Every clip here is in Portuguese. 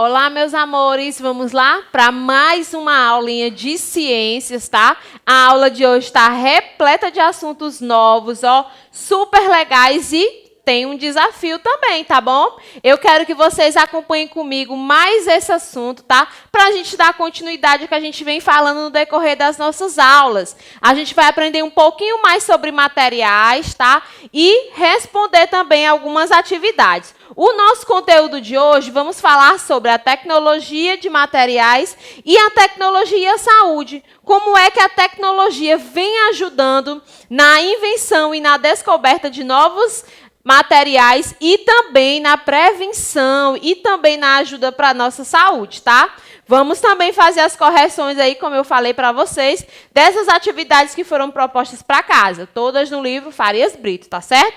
Olá, meus amores, vamos lá para mais uma aulinha de ciências, tá? A aula de hoje está repleta de assuntos novos, ó, super legais e tem um desafio também, tá bom? Eu quero que vocês acompanhem comigo mais esse assunto, tá? Para a gente dar continuidade ao que a gente vem falando no decorrer das nossas aulas. A gente vai aprender um pouquinho mais sobre materiais, tá? E responder também algumas atividades. O nosso conteúdo de hoje, vamos falar sobre a tecnologia de materiais e a tecnologia saúde. Como é que a tecnologia vem ajudando na invenção e na descoberta de novos materiais e também na prevenção e também na ajuda para a nossa saúde, tá? Vamos também fazer as correções aí, como eu falei para vocês, dessas atividades que foram propostas para casa, todas no livro Farias Brito, tá certo?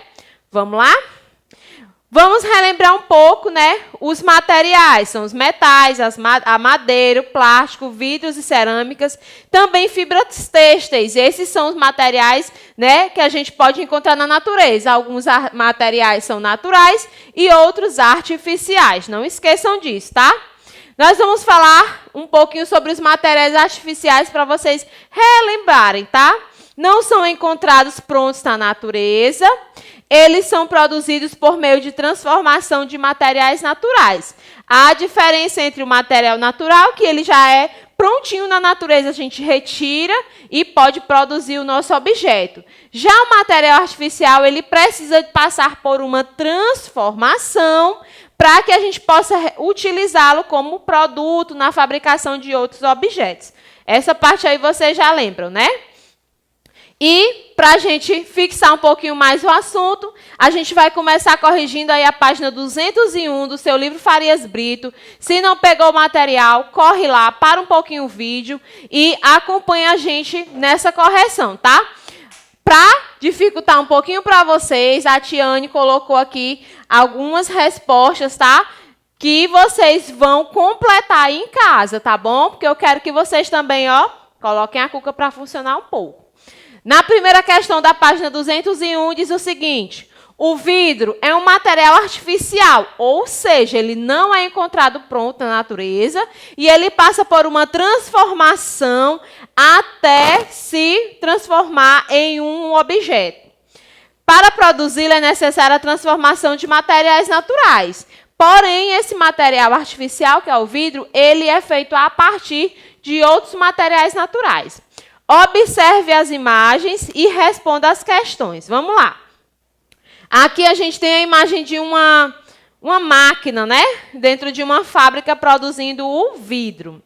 Vamos lá? Vamos relembrar um pouco, né? Os materiais, são os metais, a madeira, o plástico, vidros e cerâmicas, também fibras têxteis. Esses são os materiais, né, que a gente pode encontrar na natureza. Alguns materiais são naturais e outros artificiais. Não esqueçam disso, tá? Nós vamos falar um pouquinho sobre os materiais artificiais para vocês relembrarem, tá? Não são encontrados prontos na natureza. Eles são produzidos por meio de transformação de materiais naturais. A diferença entre o material natural, que ele já é prontinho na natureza, a gente retira e pode produzir o nosso objeto. Já o material artificial, ele precisa passar por uma transformação para que a gente possa utilizá-lo como produto na fabricação de outros objetos. Essa parte aí vocês já lembram, né? E, para a gente fixar um pouquinho mais o assunto, a gente vai começar corrigindo aí a página 201 do seu livro Farias Brito. Se não pegou o material, corre lá, para um pouquinho o vídeo e acompanha a gente nessa correção, tá? Para dificultar um pouquinho para vocês, a Tiane colocou aqui algumas respostas, tá? Que vocês vão completar aí em casa, tá bom? Porque eu quero que vocês também, ó, coloquem a cuca para funcionar um pouco. Na primeira questão da página 201, diz o seguinte: o vidro é um material artificial, ou seja, ele não é encontrado pronto na natureza e ele passa por uma transformação até se transformar em um objeto. Para produzi-lo é necessária a transformação de materiais naturais. Porém, esse material artificial, que é o vidro, ele é feito a partir de outros materiais naturais. Observe as imagens e responda as questões. Vamos lá. Aqui a gente tem a imagem de uma máquina, né? Dentro de uma fábrica produzindo o vidro.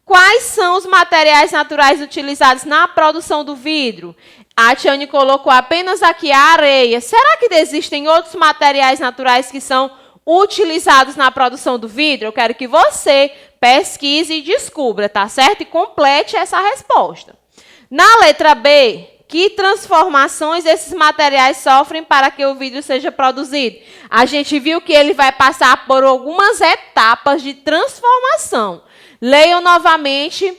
Quais são os materiais naturais utilizados na produção do vidro? A Tiane colocou apenas aqui a areia. Será que existem outros materiais naturais que são utilizados na produção do vidro? Eu quero que você pesquise e descubra, tá certo? E complete essa resposta. Na letra B, que transformações esses materiais sofrem para que o vidro seja produzido? A gente viu que ele vai passar por algumas etapas de transformação. Leiam novamente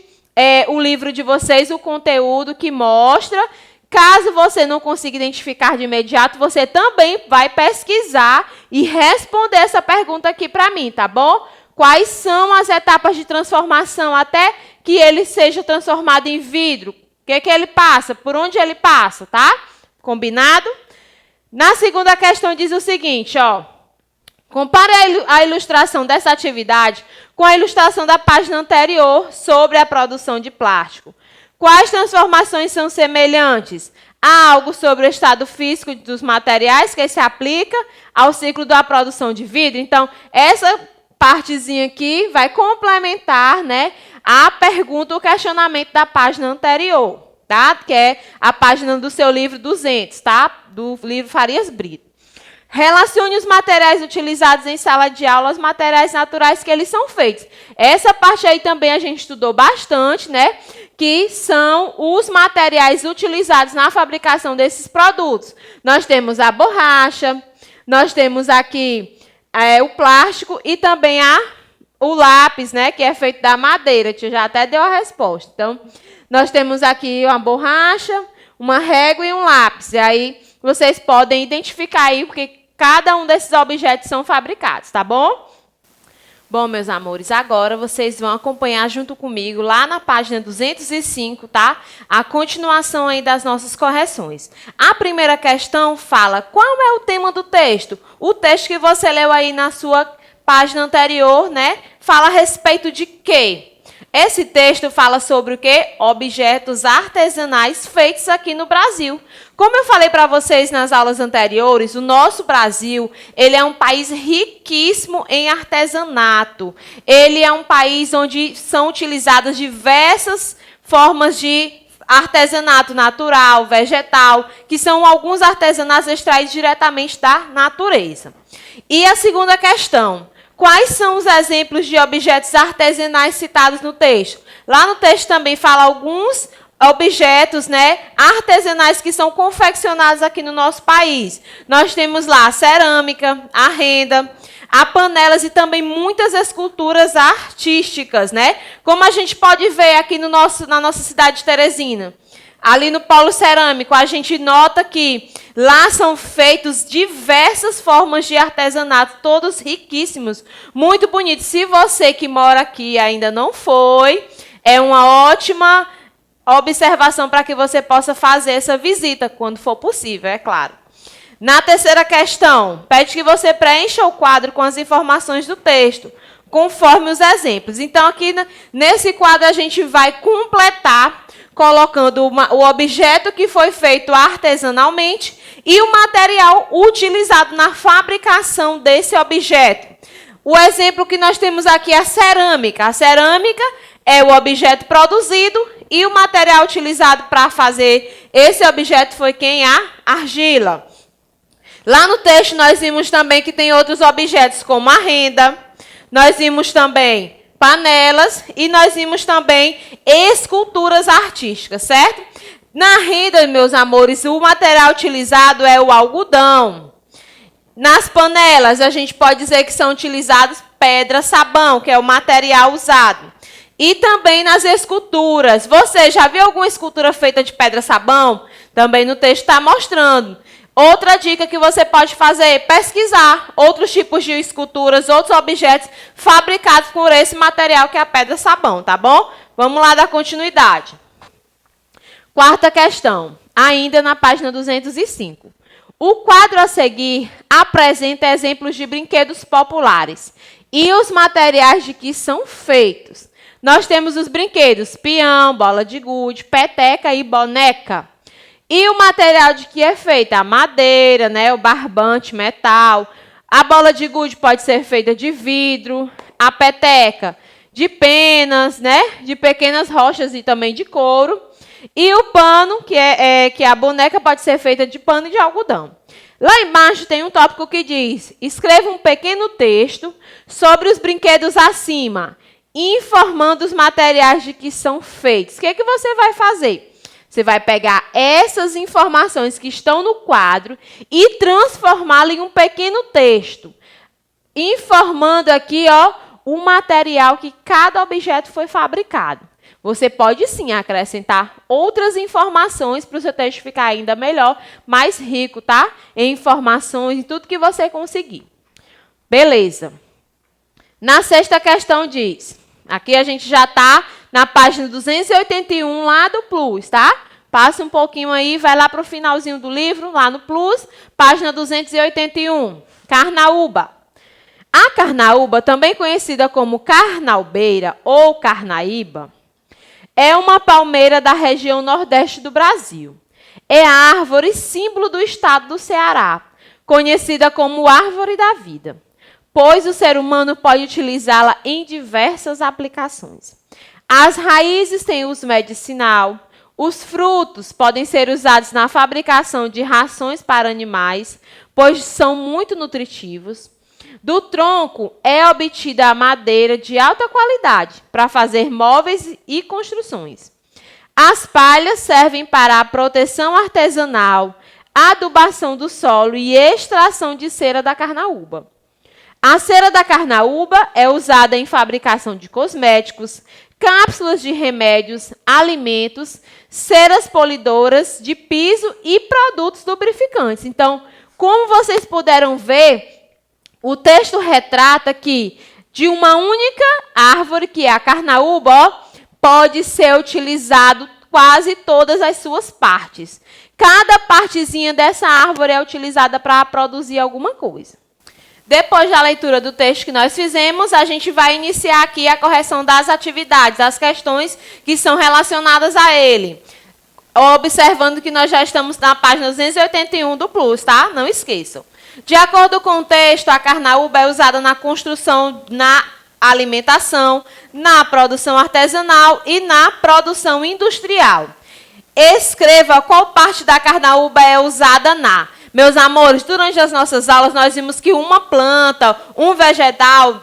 o livro de vocês, o conteúdo que mostra. Caso você não consiga identificar de imediato, você também vai pesquisar e responder essa pergunta aqui para mim, tá bom? Quais são as etapas de transformação até que ele seja transformado em vidro? O que ele passa? Por onde ele passa, tá? Combinado? Na segunda questão diz o seguinte, ó. Compare a ilustração dessa atividade com a ilustração da página anterior sobre a produção de plástico. Quais transformações são semelhantes? Há algo sobre o estado físico dos materiais que se aplica ao ciclo da produção de vidro? Então, essa partezinha aqui vai complementar, né, a pergunta, o questionamento da página anterior, tá? Que é a página do seu livro 200, tá? Do livro Farias Brito. Relacione os materiais utilizados em sala de aula aos materiais naturais que eles são feitos. Essa parte aí também a gente estudou bastante, né? Que são os materiais utilizados na fabricação desses produtos. Nós temos a borracha, nós temos aqui o plástico e também o lápis, né, que é feito da madeira. A gente já até deu a resposta. Então, nós temos aqui uma borracha, uma régua e um lápis. E aí, vocês podem identificar aí porque cada um desses objetos são fabricados, tá bom? Bom, meus amores, agora vocês vão acompanhar junto comigo lá na página 205, tá? A continuação aí das nossas correções. A primeira questão fala qual é o tema do texto. O texto que você leu aí na sua página anterior, né? Fala a respeito de quê? Esse texto fala sobre o quê? Objetos artesanais feitos aqui no Brasil. Como eu falei para vocês nas aulas anteriores, o nosso Brasil, ele é um país riquíssimo em artesanato. Ele é um país onde são utilizadas diversas formas de artesanato natural, vegetal, que são alguns artesanatos extraídos diretamente da natureza. E a segunda questão: quais são os exemplos de objetos artesanais citados no texto? Lá no texto também fala alguns objetos, né, artesanais que são confeccionados aqui no nosso país. Nós temos lá a cerâmica, a renda, a panelas e também muitas esculturas artísticas, né? Como a gente pode ver aqui na nossa cidade de Teresina. Ali no polo cerâmico, a gente nota que lá são feitos diversas formas de artesanato, todos riquíssimos, muito bonitos. Se você que mora aqui ainda não foi, é uma ótima observação para que você possa fazer essa visita, quando for possível, é claro. Na terceira questão, pede que você preencha o quadro com as informações do texto, conforme os exemplos. Então, aqui nesse quadro, a gente vai completar colocando o objeto que foi feito artesanalmente e o material utilizado na fabricação desse objeto. O exemplo que nós temos aqui é a cerâmica. A cerâmica é o objeto produzido e o material utilizado para fazer esse objeto foi quem? A argila. Lá no texto nós vimos também que tem outros objetos como a renda, nós vimos também panelas e nós vimos também esculturas artísticas, certo? Na renda, meus amores, o material utilizado é o algodão. Nas panelas, a gente pode dizer que são utilizados pedra-sabão, que é o material usado. E também nas esculturas. Você já viu alguma escultura feita de pedra-sabão? Também no texto está mostrando. Outra dica que você pode fazer é pesquisar outros tipos de esculturas, outros objetos fabricados por esse material que é a pedra-sabão, tá bom? Vamos lá dar continuidade. Quarta questão, ainda na página 205. O quadro a seguir apresenta exemplos de brinquedos populares e os materiais de que são feitos. Nós temos os brinquedos peão, bola de gude, peteca e boneca. E o material de que é feito? A madeira, né, o barbante, metal. A bola de gude pode ser feita de vidro, a peteca de penas, né, de pequenas rochas e também de couro. E o pano, que a boneca pode ser feita de pano e de algodão. Lá embaixo tem um tópico que diz: escreva um pequeno texto sobre os brinquedos acima, informando os materiais de que são feitos. O que é que você vai fazer? Você vai pegar essas informações que estão no quadro e transformá-la em um pequeno texto, informando aqui, ó, o material que cada objeto foi fabricado. Você pode, sim, acrescentar outras informações para o seu texto ficar ainda melhor, mais rico, tá? Em informações e tudo que você conseguir. Beleza. Na sexta questão diz, aqui a gente já está na página 281, lá do Plus, tá? Passa um pouquinho aí, vai lá para o finalzinho do livro, lá no Plus, página 281. Carnaúba. A carnaúba, também conhecida como carnaubeira ou carnaíba, é uma palmeira da região nordeste do Brasil. É a árvore símbolo do estado do Ceará, conhecida como árvore da vida, pois o ser humano pode utilizá-la em diversas aplicações. As raízes têm uso medicinal, os frutos podem ser usados na fabricação de rações para animais, pois são muito nutritivos. Do tronco é obtida a madeira de alta qualidade para fazer móveis e construções. As palhas servem para a proteção artesanal, adubação do solo e extração de cera da carnaúba. A cera da carnaúba é usada em fabricação de cosméticos, cápsulas de remédios, alimentos, ceras polidoras de piso e produtos lubrificantes. Então, como vocês puderam ver, o texto retrata que de uma única árvore, que é a carnaúba, ó, pode ser utilizado quase todas as suas partes. Cada partezinha dessa árvore é utilizada para produzir alguma coisa. Depois da leitura do texto que nós fizemos, a gente vai iniciar aqui a correção das atividades, as questões que são relacionadas a ele. Observando que nós já estamos na página 281 do Plus, tá? Não esqueçam. De acordo com o texto, a carnaúba é usada na construção, na alimentação, na produção artesanal e na produção industrial. Escreva qual parte da carnaúba é usada na. Meus amores, durante as nossas aulas nós vimos que uma planta, um vegetal,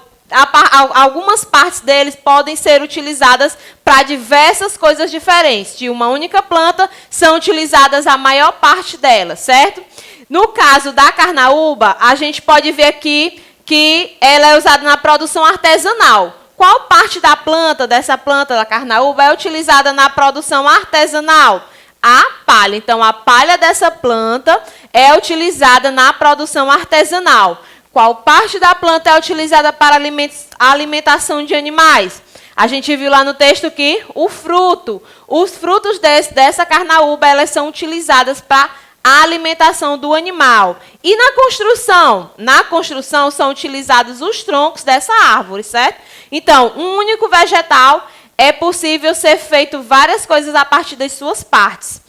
algumas partes deles podem ser utilizadas para diversas coisas diferentes. De uma única planta são utilizadas a maior parte delas, certo? No caso da carnaúba, a gente pode ver aqui que ela é usada na produção artesanal. Qual parte da planta, dessa planta da carnaúba, é utilizada na produção artesanal? A palha. Então, a palha dessa planta é utilizada na produção artesanal. Qual parte da planta é utilizada para a alimentação de animais? A gente viu lá no texto que o fruto. Os frutos dessa carnaúba, elas são utilizadas para a alimentação do animal. E na construção? Na construção são utilizados os troncos dessa árvore, certo? Então, um único vegetal é possível ser feito várias coisas a partir das suas partes.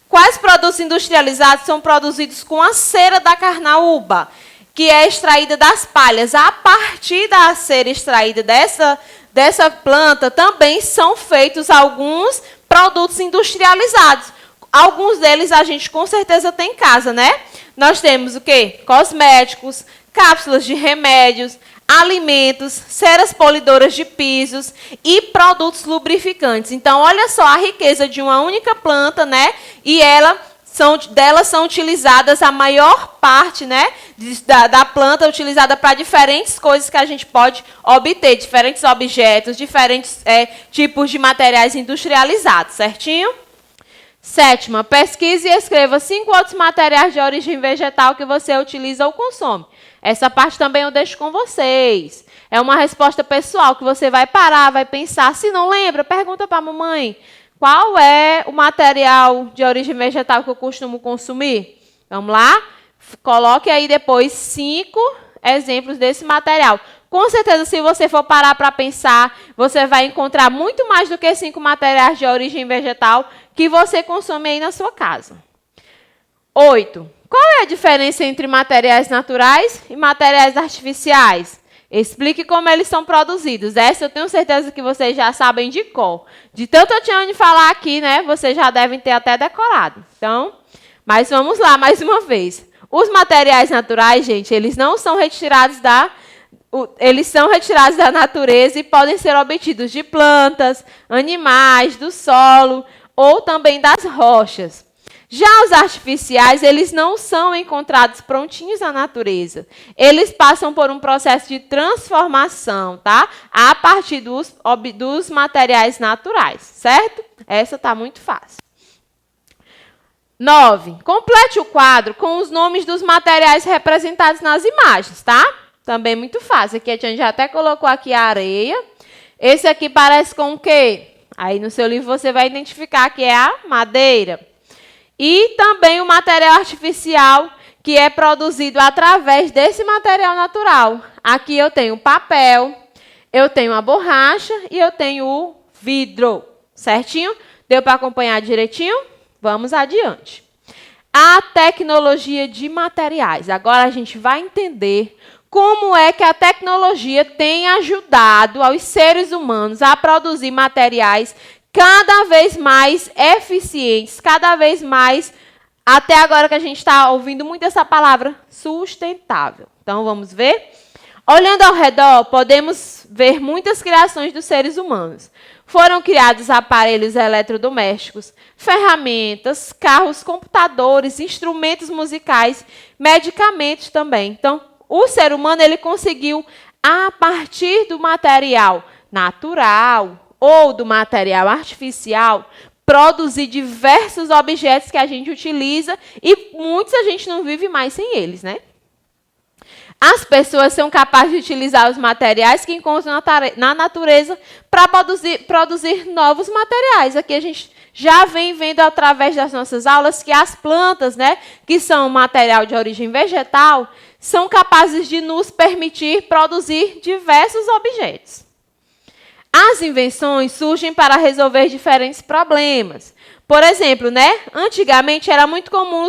Quais produtos industrializados são produzidos com a cera da carnaúba, que é extraída das palhas? A partir da cera extraída dessa planta, também são feitos alguns produtos industrializados. Alguns deles a gente com certeza tem em casa, né? Nós temos o quê? Cosméticos, cápsulas de remédios, alimentos, ceras polidoras de pisos e produtos lubrificantes. Então, olha só a riqueza de uma única planta, né? E delas são utilizadas a maior parte, né, da planta utilizada para diferentes coisas que a gente pode obter, diferentes objetos, diferentes tipos de materiais industrializados, certinho? Sétima, pesquise e escreva 5 outros materiais de origem vegetal que você utiliza ou consome. Essa parte também eu deixo com vocês. É uma resposta pessoal que você vai parar, vai pensar. Se não lembra, pergunta para a mamãe. Qual é o material de origem vegetal que eu costumo consumir? Vamos lá? Coloque aí depois 5 exemplos desse material. Com certeza, se você for parar para pensar, você vai encontrar muito mais do que 5 materiais de origem vegetal que você consome aí na sua casa. 8. Qual é a diferença entre materiais naturais e materiais artificiais? Explique como eles são produzidos. Essa eu tenho certeza que vocês já sabem de cor. De tanto eu tinha de falar aqui, né? Vocês já devem ter até decorado. Então, mas vamos lá mais uma vez. Os materiais naturais, gente, eles não são retirados eles são retirados da natureza e podem ser obtidos de plantas, animais, do solo ou também das rochas. Já os artificiais, eles não são encontrados prontinhos na natureza. Eles passam por um processo de transformação, tá? A partir dos materiais naturais, certo? Essa está muito fácil. 9. Complete o quadro com os nomes dos materiais representados nas imagens, tá? Também muito fácil. Aqui a gente já até colocou aqui a areia. Esse aqui parece com o quê? Aí no seu livro você vai identificar que é a madeira. E também o material artificial, que é produzido através desse material natural. Aqui eu tenho o papel, eu tenho a borracha e eu tenho o vidro. Certinho? Deu para acompanhar direitinho? Vamos adiante. A tecnologia de materiais. Agora a gente vai entender como é que a tecnologia tem ajudado aos seres humanos a produzir materiais cada vez mais eficientes, cada vez mais, até agora que a gente está ouvindo muito essa palavra, sustentável. Então, vamos ver? Olhando ao redor, podemos ver muitas criações dos seres humanos. Foram criados aparelhos eletrodomésticos, ferramentas, carros, computadores, instrumentos musicais, medicamentos também. Então, o ser humano ele conseguiu, a partir do material natural ou do material artificial, produzir diversos objetos que a gente utiliza e muitos a gente não vive mais sem eles, né? As pessoas são capazes de utilizar os materiais que encontram na natureza para produzir novos materiais. Aqui a gente já vem vendo através das nossas aulas que as plantas, né, que são material de origem vegetal, são capazes de nos permitir produzir diversos objetos. As invenções surgem para resolver diferentes problemas. Por exemplo, né, antigamente era muito comum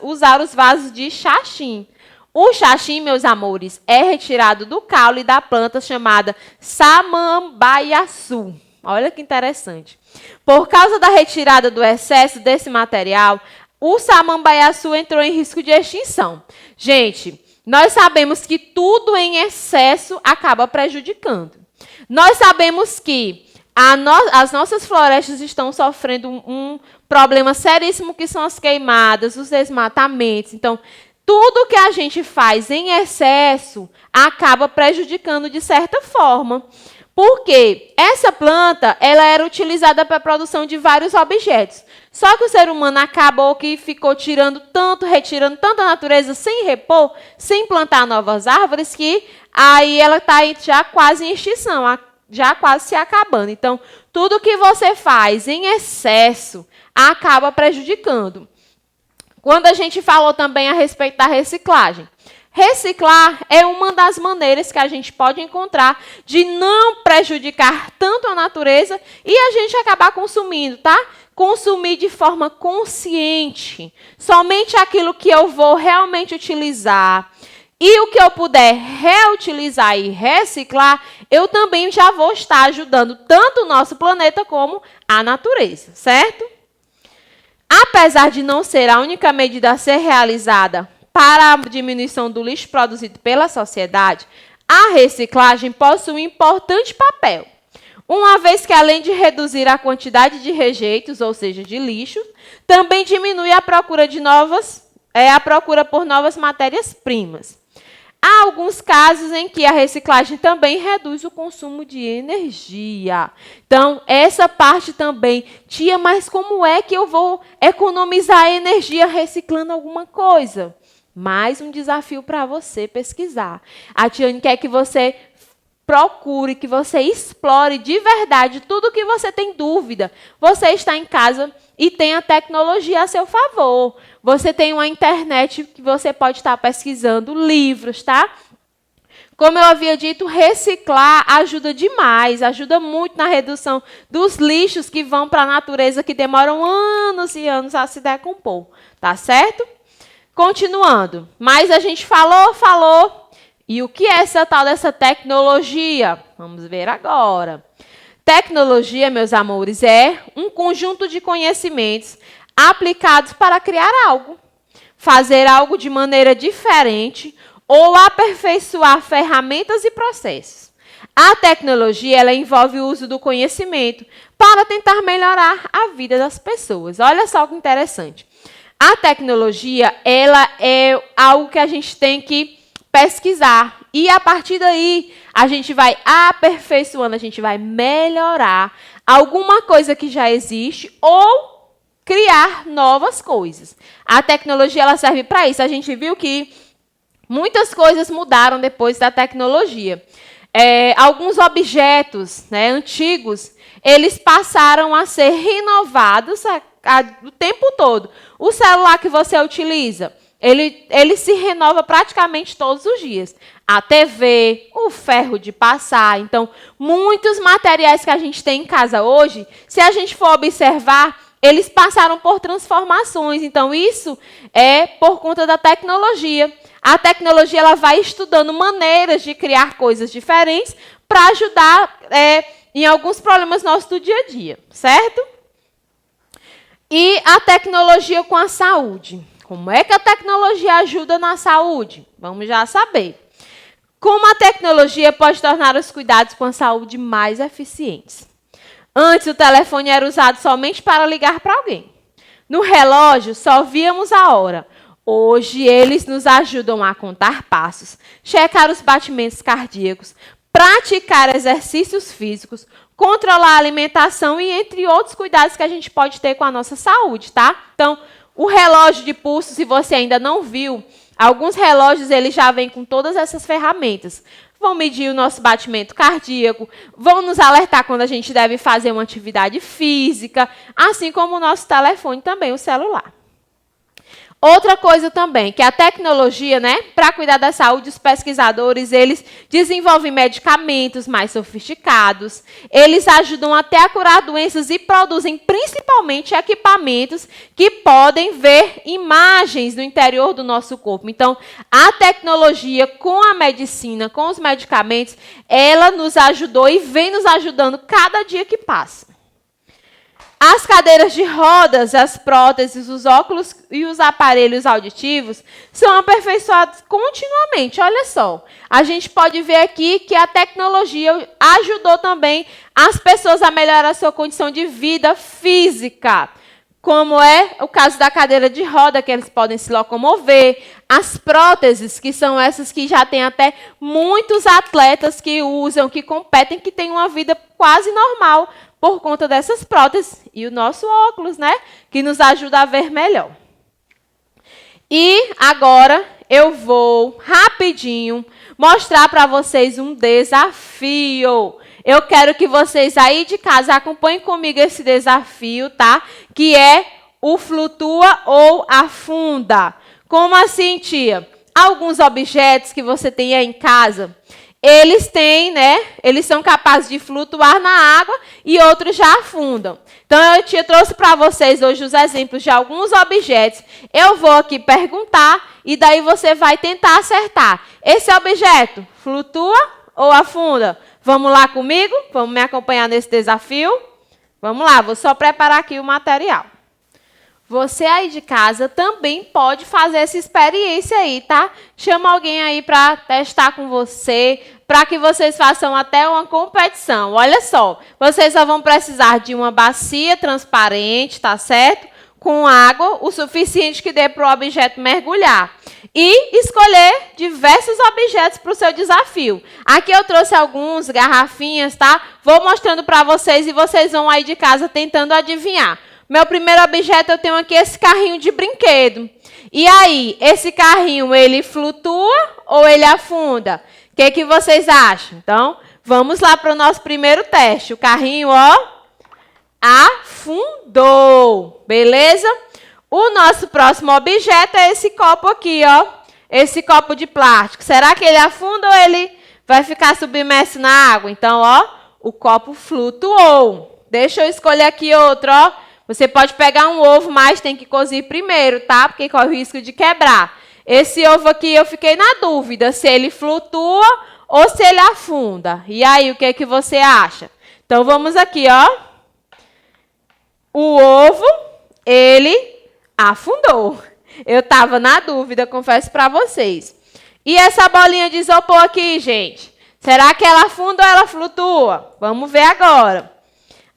usar os vasos de xaxim. O xaxim, meus amores, é retirado do caule da planta chamada samambaiaçu. Olha que interessante. Por causa da retirada do excesso desse material, o samambaiaçu entrou em risco de extinção. Gente, nós sabemos que tudo em excesso acaba prejudicando. Nós sabemos que as nossas florestas estão sofrendo um problema seríssimo, que são as queimadas, os desmatamentos. Então, tudo que a gente faz em excesso acaba prejudicando de certa forma. Porque essa planta ela era utilizada para a produção de vários objetos. Só que o ser humano acabou que ficou retirando tanto a natureza sem repor, sem plantar novas árvores, que aí ela está já quase em extinção, já quase se acabando. Então, tudo que você faz em excesso acaba prejudicando. Quando a gente falou também a respeito da reciclagem. Reciclar é uma das maneiras que a gente pode encontrar de não prejudicar tanto a natureza e a gente acabar consumindo, tá? Consumir de forma consciente. Somente aquilo que eu vou realmente utilizar. E o que eu puder reutilizar e reciclar, eu também já vou estar ajudando tanto o nosso planeta como a natureza, certo? Apesar de não ser a única medida a ser realizada para a diminuição do lixo produzido pela sociedade, a reciclagem possui um importante papel, uma vez que, além de reduzir a quantidade de rejeitos, ou seja, de lixo, também diminui a procura por novas matérias-primas. Há alguns casos em que a reciclagem também reduz o consumo de energia. Então, essa parte também, tia, mas como é que eu vou economizar energia reciclando alguma coisa? Mais um desafio para você pesquisar. A Tiane quer que você procure, que você explore de verdade tudo que você tem dúvida. Você está em casa e tem a tecnologia a seu favor. Você tem uma internet que você pode estar pesquisando livros, tá? Como eu havia dito, reciclar ajuda demais, ajuda muito na redução dos lixos que vão para a natureza, que demoram anos e anos a se decompor, tá certo? Continuando, mas a gente falou. E o que é essa tal dessa tecnologia? Vamos ver agora. Tecnologia, meus amores, é um conjunto de conhecimentos aplicados para criar algo, fazer algo de maneira diferente ou aperfeiçoar ferramentas e processos. A tecnologia ela envolve o uso do conhecimento para tentar melhorar a vida das pessoas. Olha só que interessante. A tecnologia ela é algo que a gente tem que pesquisar. E, a partir daí, a gente vai aperfeiçoando, a gente vai melhorar alguma coisa que já existe ou criar novas coisas. A tecnologia ela serve para isso. A gente viu que muitas coisas mudaram depois da tecnologia. Alguns objetos, né, antigos, eles passaram a ser renovados o tempo todo. O celular que você utiliza, ele se renova praticamente todos os dias. A TV, o ferro de passar. Então, muitos materiais que a gente tem em casa hoje, se a gente for observar, eles passaram por transformações. Então, isso é por conta da tecnologia. A tecnologia ela vai estudando maneiras de criar coisas diferentes para ajudar em alguns problemas nossos do dia a dia, certo? E a tecnologia com a saúde. Como é que a tecnologia ajuda na saúde? Vamos já saber. Como a tecnologia pode tornar os cuidados com a saúde mais eficientes? Antes, o telefone era usado somente para ligar para alguém. No relógio, só víamos a hora. Hoje, eles nos ajudam a contar passos, checar os batimentos cardíacos, praticar exercícios físicos, controlar a alimentação e entre outros cuidados que a gente pode ter com a nossa saúde, tá? Então, o relógio de pulso, se você ainda não viu, Alguns relógios eles já vêm com todas essas ferramentas. Vão medir o nosso batimento cardíaco, vão nos alertar quando a gente deve fazer uma atividade física, assim como o nosso telefone também, o celular. Outra coisa também, que a tecnologia, né, para cuidar da saúde, os pesquisadores, eles desenvolvem medicamentos mais sofisticados, eles ajudam até a curar doenças e produzem principalmente equipamentos que podem ver imagens no interior do nosso corpo. Então, a tecnologia com a medicina, com os medicamentos, ela nos ajudou e vem nos ajudando cada dia que passa. As cadeiras de rodas, as próteses, os óculos e os aparelhos auditivos são aperfeiçoados continuamente. Olha só, a gente pode ver aqui que a tecnologia ajudou também as pessoas a melhorar a sua condição de vida física, como é o caso da cadeira de roda, que eles podem se locomover, as próteses, que são essas que já tem até muitos atletas que usam, que competem, que têm uma vida quase normal, por conta dessas próteses e o nosso óculos, né? Que nos ajuda a ver melhor. E agora eu vou rapidinho mostrar para vocês um desafio. Eu quero que vocês aí de casa acompanhem comigo esse desafio, tá? Que é o flutua ou afunda. Como assim, tia? Alguns objetos que você tem aí em casa, eles têm, né? Eles são capazes de flutuar na água e outros já afundam. Então, eu trouxe para vocês hoje os exemplos de alguns objetos. Eu vou aqui perguntar e daí você vai tentar acertar. Esse objeto flutua ou afunda? Vamos lá comigo? Vamos me acompanhar nesse desafio? Vamos lá, vou só preparar aqui o material. Você aí de casa também pode fazer essa experiência aí, tá? Chama alguém aí para testar com você, para que vocês façam até uma competição. Olha só, vocês só vão precisar de uma bacia transparente, tá certo? Com água, o suficiente que dê para o objeto mergulhar. E escolher diversos objetos para o seu desafio. Aqui eu trouxe alguns, garrafinhas, tá? Vou mostrando para vocês e vocês vão aí de casa tentando adivinhar. Meu primeiro objeto, eu tenho aqui esse carrinho de brinquedo. E aí, esse carrinho, ele flutua ou ele afunda? O que vocês acham? Então, vamos lá para o nosso primeiro teste. O carrinho, ó, afundou. Beleza? O nosso próximo objeto é esse copo aqui, ó. Esse copo de plástico. Será que ele afunda ou ele vai ficar submerso na água? Então, ó, o copo flutuou. Deixa eu escolher aqui outro, ó. Você pode pegar um ovo, mas tem que cozer primeiro, tá? Porque corre o risco de quebrar. Esse ovo aqui eu fiquei na dúvida se ele flutua ou se ele afunda. E aí, o que você acha? Então, vamos aqui, ó. O ovo, ele afundou. Eu estava na dúvida, confesso para vocês. E essa bolinha de isopor aqui, gente? Será que ela afunda ou ela flutua? Vamos ver agora.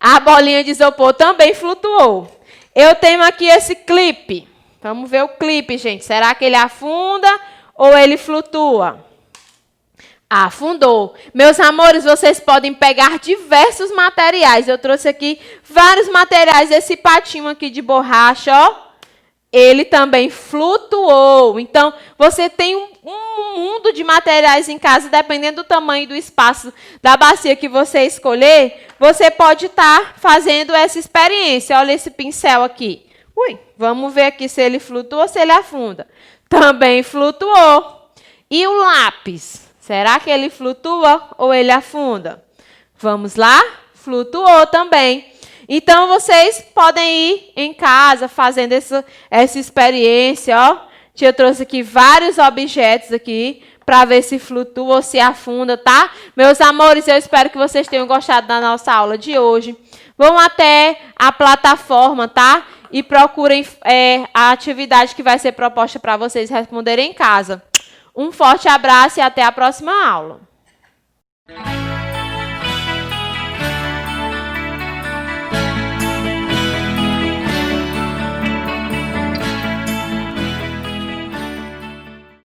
A bolinha de isopor também flutuou. Eu tenho aqui esse clipe. Vamos ver o clipe, gente. Será que ele afunda ou ele flutua? Afundou. Meus amores, vocês podem pegar diversos materiais. Eu trouxe aqui vários materiais. Esse patinho aqui de borracha, ó. Ele também flutuou. Então, você tem um mundo de materiais em casa, dependendo do tamanho e do espaço da bacia que você escolher, você pode estar fazendo essa experiência. Olha esse pincel aqui. Ui, vamos ver aqui se ele flutua ou se ele afunda. Também flutuou. E o lápis? Será que ele flutua ou ele afunda? Vamos lá? Flutuou também. Então, vocês podem ir em casa fazendo essa experiência, ó. Eu trouxe aqui vários objetos aqui para ver se flutua ou se afunda, tá? Meus amores, eu espero que vocês tenham gostado da nossa aula de hoje. Vão até a plataforma, tá? E procurem a atividade que vai ser proposta para vocês responderem em casa. Um forte abraço e até a próxima aula.